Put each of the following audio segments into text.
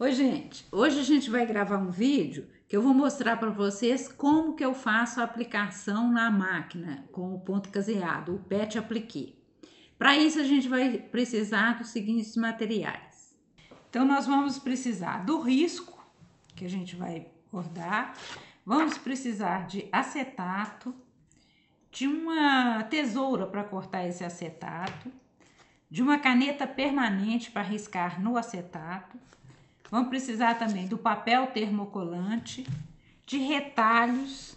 Oi, gente. Hoje a gente vai gravar um vídeo que eu vou mostrar para vocês como que eu faço a aplicação na máquina com o ponto caseado, o PET Appliqué. Para isso a gente vai precisar dos seguintes materiais. Então nós vamos precisar do risco, que a gente vai bordar, vamos precisar de acetato, de uma tesoura para cortar esse acetato, de uma caneta permanente para riscar no acetato. Vamos precisar também do papel termocolante, de retalhos,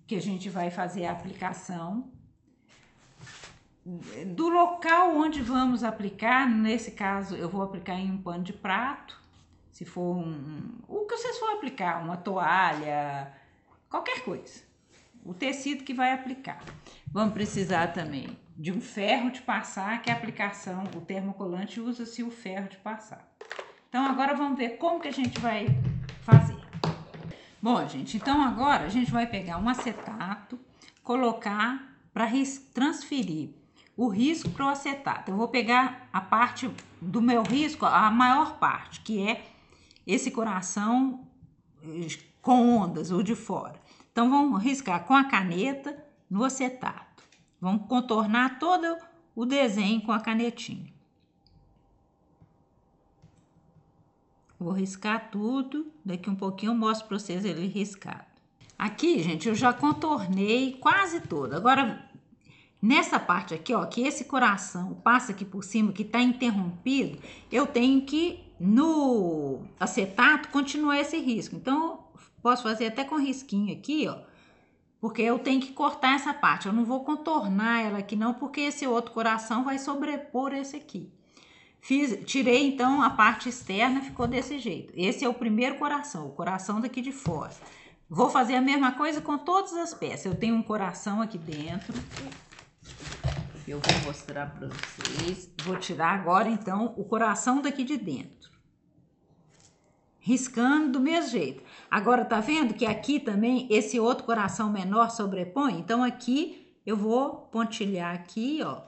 que a gente vai fazer a aplicação, do local onde vamos aplicar. Nesse caso eu vou aplicar em um pano de prato, se for o que vocês for aplicar, uma toalha, qualquer coisa, o tecido que vai aplicar. Vamos precisar também de um ferro de passar, que a aplicação, o termocolante usa-se o ferro de passar. Então, agora vamos ver como que a gente vai fazer. Bom, gente, então agora a gente vai pegar um acetato, colocar para transferir o risco para o acetato. Eu vou pegar a parte do meu risco, a maior parte, que é esse coração com ondas, o de fora. Então, vamos riscar com a caneta no acetato. Vamos contornar todo o desenho com a canetinha. Vou riscar tudo, daqui um pouquinho eu mostro para vocês ele riscado. Aqui, gente, eu já contornei quase todo. Agora, nessa parte aqui, ó, que esse coração passa aqui por cima, que tá interrompido, eu tenho que, no acetato, continuar esse risco. Então, posso fazer até com risquinho aqui, ó, porque eu tenho que cortar essa parte. Eu não vou contornar ela aqui não, porque esse outro coração vai sobrepor esse aqui. Tirei então a parte externa, ficou desse jeito. Esse é o primeiro coração, o coração daqui de fora. Vou fazer a mesma coisa com todas as peças. Eu tenho um coração aqui dentro. Eu vou mostrar para vocês. Vou tirar agora então o coração daqui de dentro. Riscando do mesmo jeito. Agora tá vendo que aqui também esse outro coração menor sobrepõe? Então aqui eu vou pontilhar aqui, ó.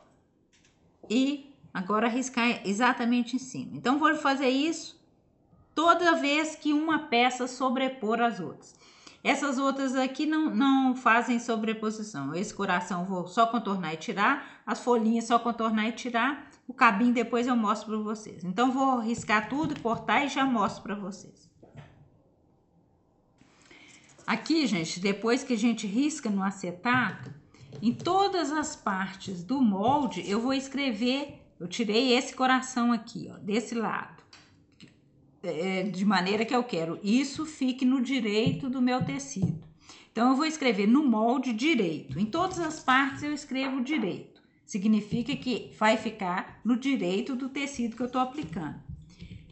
E agora riscar exatamente em cima. Então, vou fazer isso toda vez que uma peça sobrepor as outras. Essas outras aqui não fazem sobreposição. Esse coração eu vou só contornar e tirar. As folhinhas só contornar e tirar. O cabinho depois eu mostro para vocês. Então, vou riscar tudo, cortar e já mostro para vocês. Aqui, gente, depois que a gente risca no acetato, em todas as partes do molde, eu vou escrever. Eu tirei esse coração aqui, ó, desse lado, de maneira que eu quero isso fique no direito do meu tecido. Então, eu vou escrever no molde direito. Em todas as partes eu escrevo direito. Significa que vai ficar no direito do tecido que eu tô aplicando.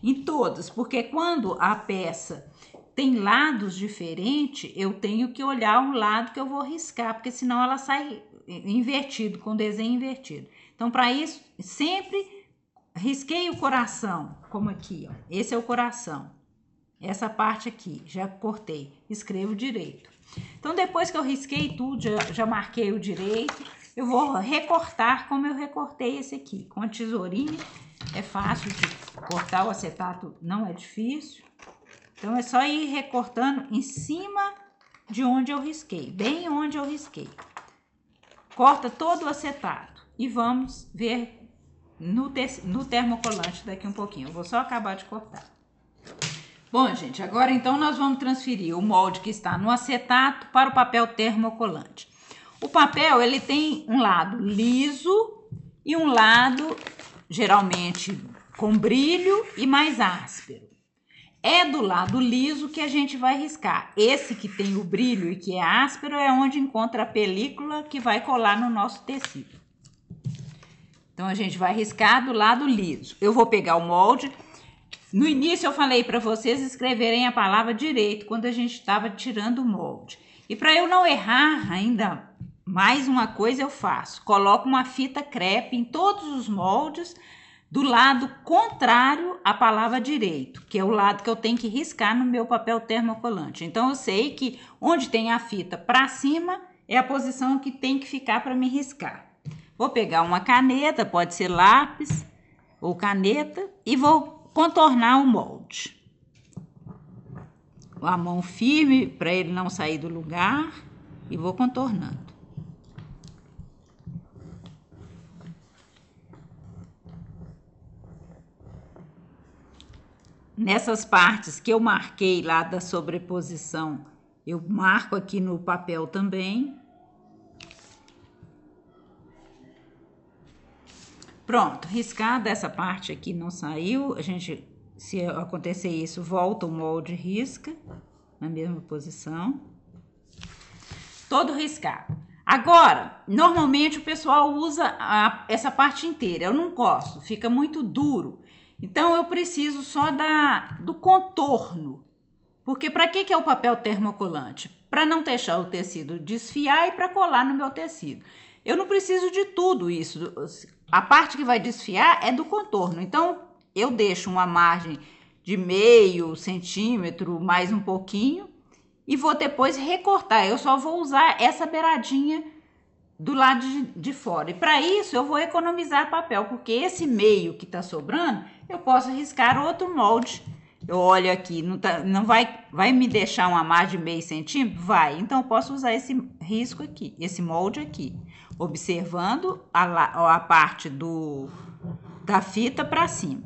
Em todas, porque quando a peça tem lados diferentes, eu tenho que olhar o lado que eu vou riscar, porque senão ela sai invertido, com desenho invertido. Então, para isso, sempre risquei o coração, como aqui, ó. Esse é o coração. Essa parte aqui, já cortei. Escrevo direito. Então, depois que eu risquei tudo, já marquei o direito, eu vou recortar como eu recortei esse aqui. Com a tesourinha, é fácil de cortar, o acetato não é difícil. Então, é só ir recortando em cima de onde eu risquei, bem onde eu risquei. Corta todo o acetato. E vamos ver no termocolante daqui um pouquinho. Eu vou só acabar de cortar. Bom, gente, agora então nós vamos transferir o molde que está no acetato para o papel termocolante. O papel, ele tem um lado liso e um lado, geralmente, com brilho e mais áspero. É do lado liso que a gente vai riscar. Esse que tem o brilho e que é áspero é onde encontra a película que vai colar no nosso tecido. Então, a gente vai riscar do lado liso. Eu vou pegar o molde. No início, eu falei para vocês escreverem a palavra direito quando a gente estava tirando o molde. E para eu não errar ainda mais uma coisa, eu faço. Coloco uma fita crepe em todos os moldes do lado contrário à palavra direito, que é o lado que eu tenho que riscar no meu papel termocolante. Então, eu sei que onde tem a fita para cima é a posição que tem que ficar para me riscar. Vou pegar uma caneta, pode ser lápis ou caneta, e vou contornar o molde. a mão firme para ele não sair do lugar e vou contornando. Nessas partes que eu marquei lá da sobreposição, eu marco aqui no papel também. Pronto, riscada essa parte aqui não saiu, a gente, se acontecer isso, volta o molde e risca na mesma posição. Todo riscado. Agora, normalmente o pessoal usa essa parte inteira, eu não gosto, fica muito duro. Então, eu preciso só do contorno. Porque para que é o papel termocolante? Para não deixar o tecido desfiar e para colar no meu tecido. Eu não preciso de tudo isso. A parte que vai desfiar é do contorno. Então, eu deixo uma margem de meio centímetro, mais um pouquinho, e vou depois recortar. Eu só vou usar essa beiradinha do lado de fora. E para isso, eu vou economizar papel, porque esse meio que tá sobrando, eu posso riscar outro molde. Eu olho aqui, não vai me deixar uma margem de meio centímetro? Vai. Então, eu posso usar esse risco aqui, esse molde aqui, observando a parte da fita para cima,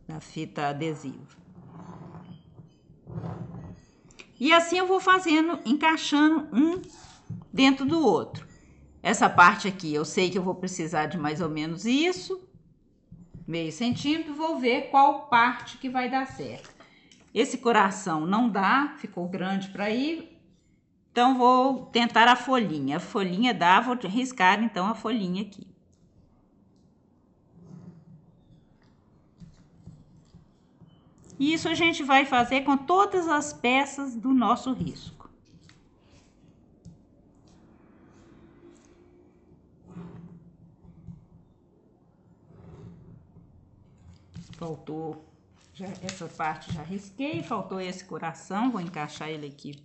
da fita adesiva. E assim eu vou fazendo, encaixando um dentro do outro. Essa parte aqui, eu sei que eu vou precisar de mais ou menos isso, meio centímetro, vou ver qual parte que vai dar certo. Esse coração não dá, ficou grande para ir, então vou tentar a folhinha. A folhinha dá, vou riscar então a folhinha aqui. Isso a gente vai fazer com todas as peças do nosso risco. Faltou, essa parte já risquei, faltou esse coração, vou encaixar ele aqui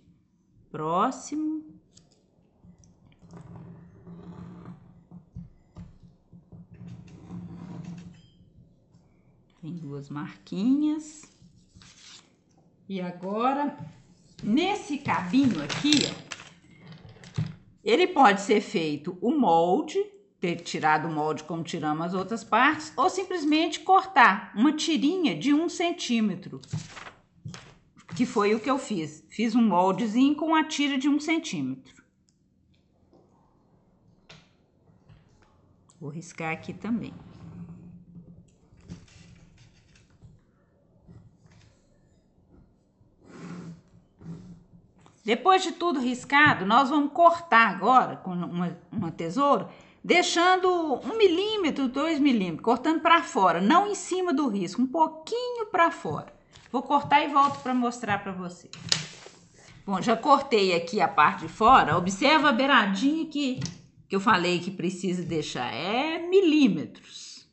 próximo. Tem duas marquinhas. E agora, nesse cabinho aqui, ó, ele pode ser feito o molde, ter tirado o molde como tiramos as outras partes, ou simplesmente cortar uma tirinha de 1 centímetro, que foi o que eu fiz. Fiz um moldezinho com a tira de 1 centímetro. Vou riscar aqui também. Depois de tudo riscado, nós vamos cortar agora com uma tesoura, deixando 1 milímetro, 2 milímetros, cortando para fora, não em cima do risco, um pouquinho para fora. Vou cortar e volto para mostrar para você. Bom, já cortei aqui a parte de fora, observa a beiradinha que eu falei que precisa deixar, é milímetros.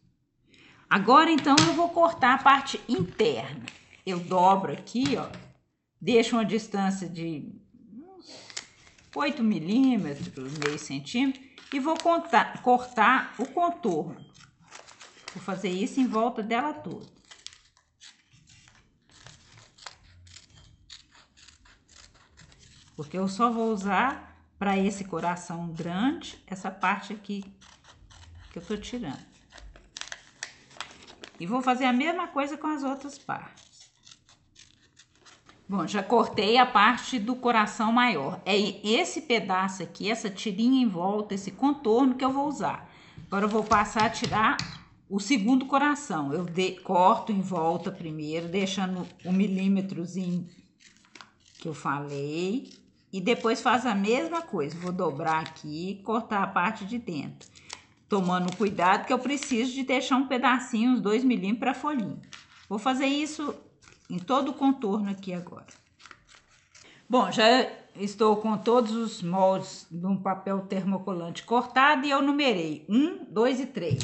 Agora, então, eu vou cortar a parte interna. Eu dobro aqui, ó, deixo uma distância de 8 milímetros, meio centímetro, e vou cortar o contorno. Vou fazer isso em volta dela toda. Porque eu só vou usar para esse coração grande, essa parte aqui que eu tô tirando. E vou fazer a mesma coisa com as outras partes. Bom, já cortei a parte do coração maior. É esse pedaço aqui, essa tirinha em volta, esse contorno que eu vou usar. Agora eu vou passar a tirar o segundo coração. Eu corto em volta primeiro, deixando 1 milímetrozinho que eu falei. E depois faz a mesma coisa. Vou dobrar aqui e cortar a parte de dentro. Tomando cuidado que eu preciso de deixar um pedacinho, uns 2 milímetros para a folhinha. Vou fazer isso em todo o contorno aqui agora. Bom, já estou com todos os moldes de um papel termocolante cortado e eu numerei 1, 2 e 3.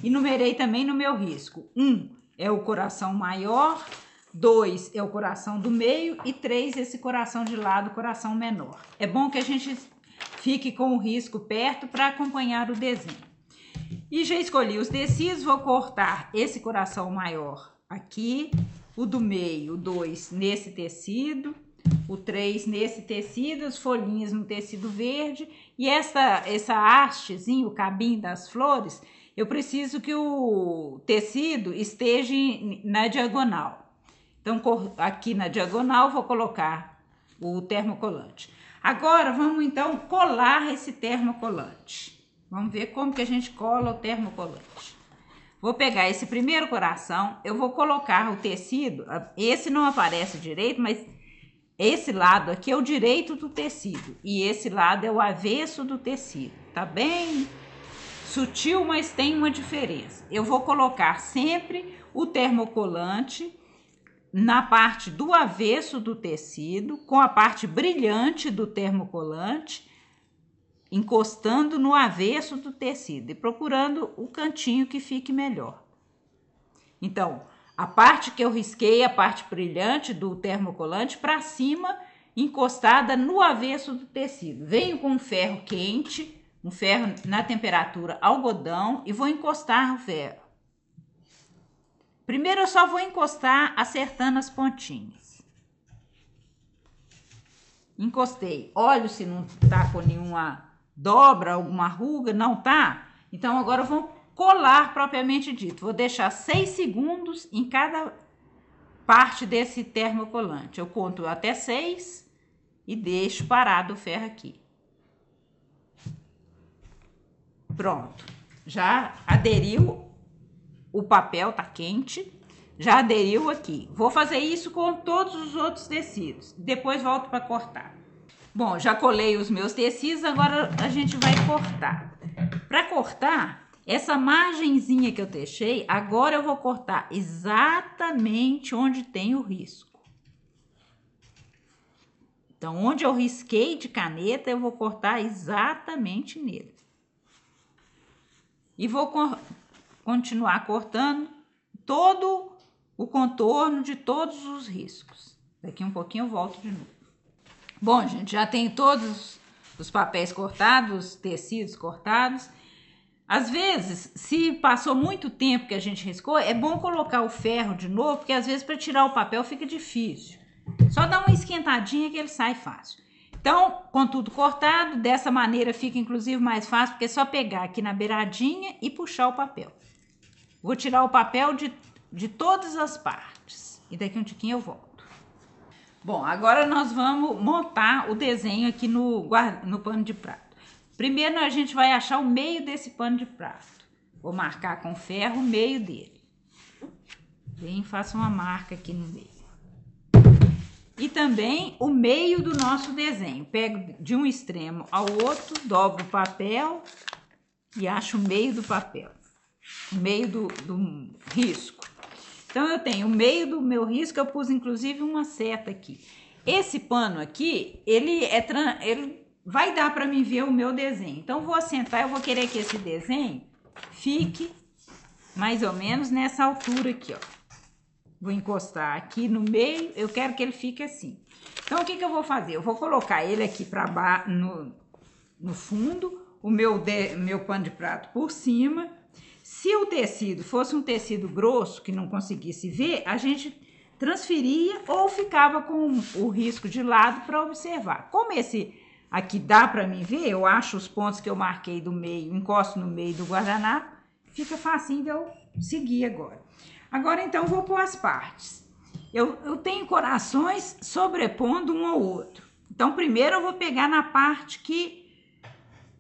E numerei também no meu risco. 1 é o coração maior, 2 é o coração do meio e 3 esse coração de lado, coração menor. É bom que a gente fique com o risco perto para acompanhar o desenho. E já escolhi os tecidos, vou cortar esse coração maior aqui, o do meio, o 2 nesse tecido, o 3 nesse tecido, as folhinhas no tecido verde, e essa hastezinha, o cabinho das flores, eu preciso que o tecido esteja na diagonal. Então, aqui na diagonal, vou colocar o termocolante. Agora, vamos então colar esse termocolante. Vamos ver como que a gente cola o termocolante. Vou pegar esse primeiro coração, eu vou colocar o tecido, esse não aparece direito, mas esse lado aqui é o direito do tecido e esse lado é o avesso do tecido. Tá bem sutil, mas tem uma diferença. Eu vou colocar sempre o termocolante na parte do avesso do tecido, com a parte brilhante do termocolante, encostando no avesso do tecido e procurando o cantinho que fique melhor. Então, a parte que eu risquei, a parte brilhante do termocolante, para cima, encostada no avesso do tecido. Venho com um ferro quente, um ferro na temperatura algodão, e vou encostar o ferro. Primeiro eu só vou encostar acertando as pontinhas. Encostei. Olho se não tá com nenhuma dobra, alguma ruga, não tá? Então agora eu vou colar propriamente dito. Vou deixar 6 segundos em cada parte desse termocolante. Eu conto até 6 e deixo parado o ferro aqui. Pronto. Já aderiu. O papel tá quente, já aderiu aqui. Vou fazer isso com todos os outros tecidos. Depois volto para cortar. Bom, já colei os meus tecidos, agora a gente vai cortar. Para cortar, essa margenzinha que eu deixei, agora eu vou cortar exatamente onde tem o risco. Então, onde eu risquei de caneta, eu vou cortar exatamente nele. E vou continuar cortando todo o contorno de todos os riscos. Daqui um pouquinho eu volto de novo. Bom, gente, já tenho todos os papéis cortados, os tecidos cortados. Às vezes, se passou muito tempo que a gente riscou, é bom colocar o ferro de novo, porque às vezes para tirar o papel fica difícil. Só dá uma esquentadinha que ele sai fácil. Então, com tudo cortado, dessa maneira fica inclusive mais fácil, porque é só pegar aqui na beiradinha e puxar o papel. Vou tirar o papel de todas as partes. E daqui um tiquinho eu volto. Bom, agora nós vamos montar o desenho aqui no pano de prato. Primeiro a gente vai achar o meio desse pano de prato. Vou marcar com ferro o meio dele. Bem, faço uma marca aqui no meio. E também o meio do nosso desenho. Pego de um extremo ao outro, dobro o papel e acho o meio do papel. O meio do risco. Então, eu tenho o meio do meu risco, eu pus inclusive uma seta aqui. Esse pano aqui, ele vai dar para mim ver o meu desenho. Então, vou assentar, eu vou querer que esse desenho fique mais ou menos nessa altura aqui, ó. Vou encostar aqui no meio, eu quero que ele fique assim. Então, o que eu vou fazer? Eu vou colocar ele aqui para baixo, no fundo, o meu pano de prato por cima. Se o tecido fosse um tecido grosso, que não conseguisse ver, a gente transferia ou ficava com o risco de lado para observar. Como esse aqui dá para mim ver, eu acho os pontos que eu marquei do meio, encosto no meio do guardanapo, fica facinho de eu seguir agora. Agora, então, vou pôr as partes. Eu tenho corações sobrepondo um ao outro. Então, primeiro eu vou pegar na parte que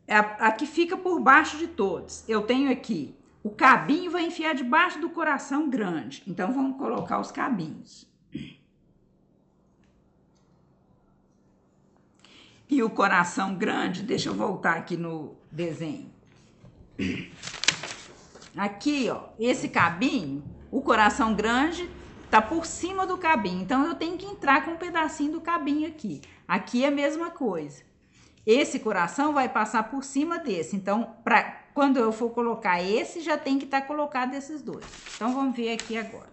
a que fica por baixo de todos. Eu tenho aqui o cabinho, vai enfiar debaixo do coração grande. Então, vamos colocar os cabinhos. E o coração grande, deixa eu voltar aqui no desenho. Aqui, ó, esse cabinho, o coração grande tá por cima do cabinho. Então, eu tenho que entrar com um pedacinho do cabinho aqui. Aqui é a mesma coisa. Esse coração vai passar por cima desse. Então, quando eu for colocar esse, já tem que estar colocado esses dois. Então, vamos ver aqui agora.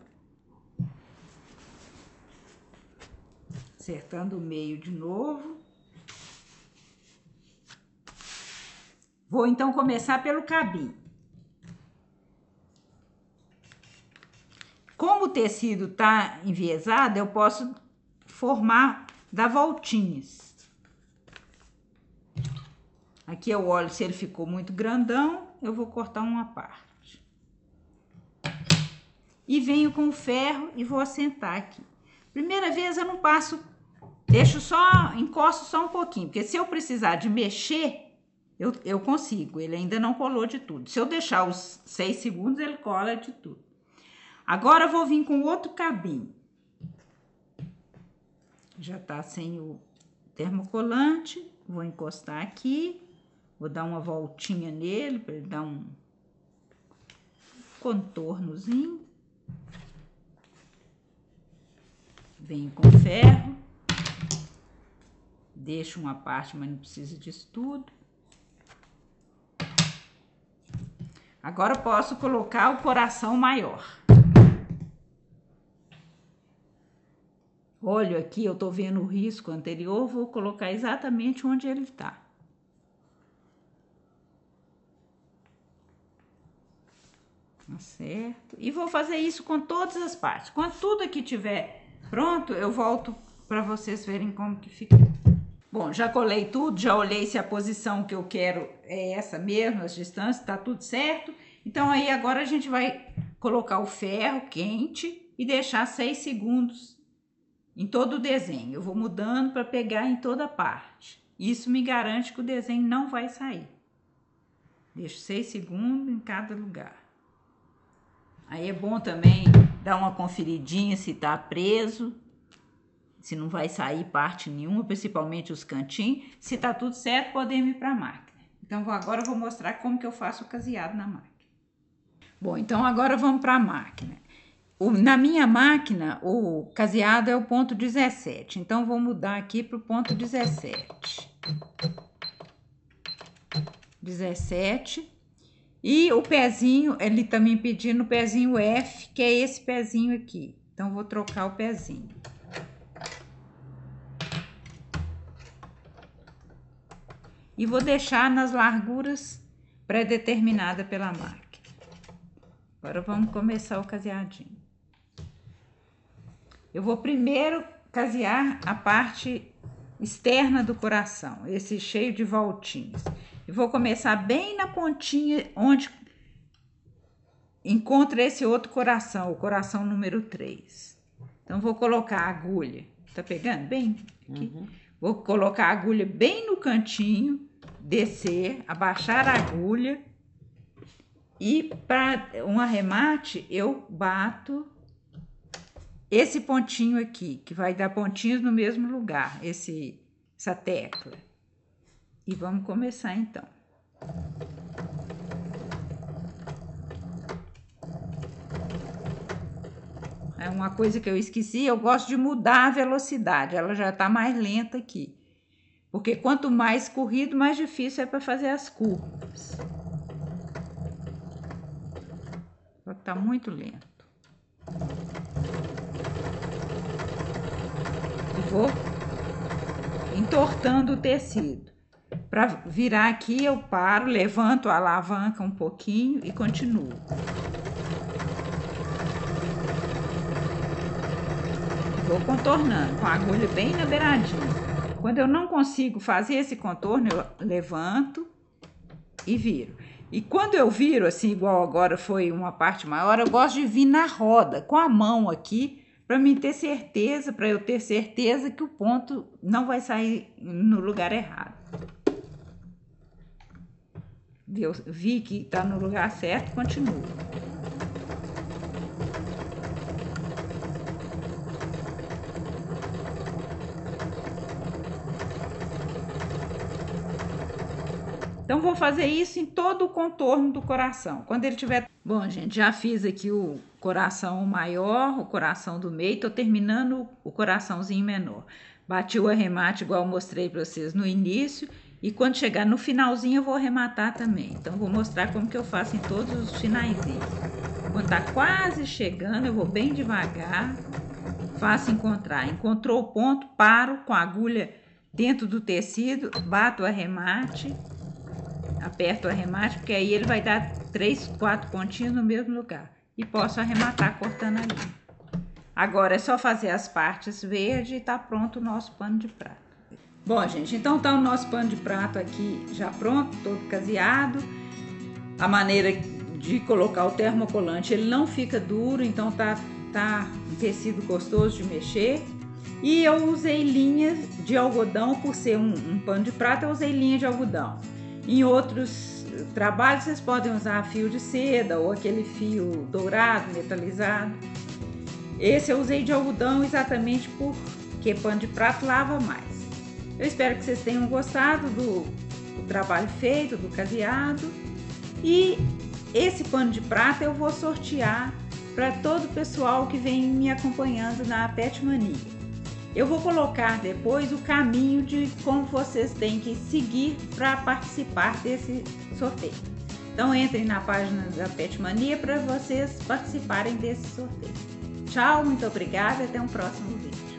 Acertando o meio de novo. Vou, então, começar pelo cabinho. Como o tecido tá enviesado, eu posso dar voltinhas. Aqui eu olho se ele ficou muito grandão, eu vou cortar uma parte. E venho com o ferro e vou assentar aqui. Primeira vez eu não passo, encosto só um pouquinho, porque se eu precisar de mexer, eu consigo. Ele ainda não colou de tudo. Se eu deixar os 6 segundos, ele cola de tudo. Agora eu vou vir com outro cabinho. Já tá sem o termocolante, vou encostar aqui. Vou dar uma voltinha nele para ele dar um contornozinho. Venho com ferro. Deixo uma parte, mas não precisa disso tudo. Agora eu posso colocar o coração maior. Olho aqui, eu tô vendo o risco anterior, vou colocar exatamente onde ele tá. Tá certo? E vou fazer isso com todas as partes. Quando tudo aqui tiver pronto, eu volto para vocês verem como que ficou. Bom, já colei tudo, já olhei se a posição que eu quero é essa mesmo, as distâncias, tá tudo certo. Então aí agora a gente vai colocar o ferro quente e deixar 6 segundos em todo o desenho. Eu vou mudando para pegar em toda parte. Isso me garante que o desenho não vai sair. Deixo 6 segundos em cada lugar. Aí é bom também dar uma conferidinha se tá preso, se não vai sair parte nenhuma, principalmente os cantinhos. Se tá tudo certo, podemos ir para a máquina. Então agora eu vou mostrar como que eu faço o caseado na máquina. Bom, então agora vamos para a máquina. Na minha máquina, o caseado é o ponto 17, então vou mudar aqui para o ponto 17. 17. E o pezinho, ele tá me pedindo o pezinho F, que é esse pezinho aqui. Então, vou trocar o pezinho. E vou deixar nas larguras pré-determinadas pela máquina. Agora, vamos começar o caseadinho. Eu vou primeiro casear a parte externa do coração, esse cheio de voltinhas. E vou começar bem na pontinha onde encontra esse outro coração, o coração número 3. Então, vou colocar a agulha, tá pegando bem aqui? Uhum. Vou colocar a agulha bem no cantinho, descer, abaixar a agulha e para um arremate eu bato esse pontinho aqui, que vai dar pontinhos no mesmo lugar, essa tecla. E vamos começar então. É uma coisa que eu esqueci, eu gosto de mudar a velocidade, ela já tá mais lenta aqui. Porque quanto mais corrido, mais difícil é para fazer as curvas. Tá muito lento. E vou entortando o tecido. Para virar aqui, eu paro, levanto a alavanca um pouquinho e continuo. Vou contornando com a agulha bem na beiradinha. Quando eu não consigo fazer esse contorno, eu levanto e viro. E quando eu viro, assim, igual agora foi uma parte maior, eu gosto de vir na roda, com a mão aqui, para mim ter certeza, para eu ter certeza que o ponto não vai sair no lugar errado. Eu vi que tá no lugar certo, continuo. Então, vou fazer isso em todo o contorno do coração. Quando ele tiver... Bom, gente, já fiz aqui o coração maior, o coração do meio, tô terminando o coraçãozinho menor. Bati o arremate, igual eu mostrei para vocês no início, e quando chegar no finalzinho eu vou arrematar também. Então, vou mostrar como que eu faço em todos os finaizinhos. Quando tá quase chegando, eu vou bem devagar, faço encontrar. Encontrou o ponto, paro com a agulha dentro do tecido, bato o arremate, aperto o arremate, porque aí ele vai dar 3, 4 pontinhos no mesmo lugar. E posso arrematar cortando a linha. Agora é só fazer as partes verdes e tá pronto o nosso pano de prato. Bom, gente, então tá o nosso pano de prato aqui já pronto, todo caseado. A maneira de colocar o termocolante, ele não fica duro, então tá um tecido gostoso de mexer. E eu usei linhas de algodão, por ser um pano de prato, eu usei linha de algodão. Em outros trabalhos vocês podem usar fio de seda ou aquele fio dourado, metalizado. Esse eu usei de algodão exatamente porque pano de prato lava mais. Eu espero que vocês tenham gostado do trabalho feito, do caseado. E esse pano de prato eu vou sortear para todo o pessoal que vem me acompanhando na Pet Mania. Eu vou colocar depois o caminho de como vocês têm que seguir para participar desse sorteio. Então entrem na página da Pet Mania para vocês participarem desse sorteio. Tchau, muito obrigada e até um próximo vídeo.